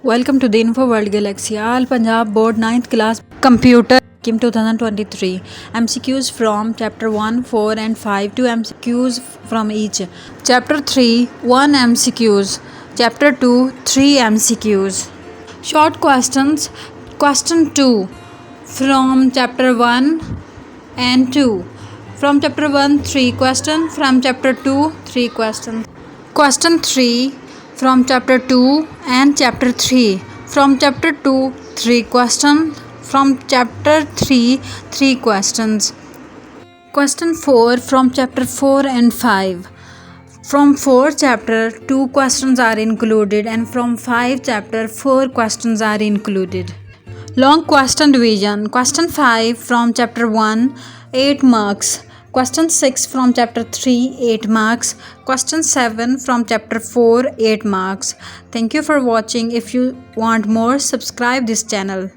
Welcome to the Info World Galaxy. All Punjab Board 9th Class Computer Kim 2023. MCQs from Chapter 1, 4 and 5. 2 MCQs from each. Chapter 3, 1 MCQs. Chapter 2, 3 MCQs. Short questions. Question 2 from Chapter 1 and 2. From Chapter 1, 3 questions. From Chapter 2, 3 questions. Question 3 from Chapter 2 and Chapter 3. From Chapter 2, 3 questions. From Chapter 3, 3 questions. Question 4 from Chapter 4 and 5. From 4 chapter 2 questions are included and from 5 chapter 4 questions are included. Long question division. Question 5 from Chapter 1, 8 marks. Question 6 from Chapter 3, 8 marks. Question 7 from Chapter 4, 8 marks. Thank you for watching. If you want more, subscribe this channel.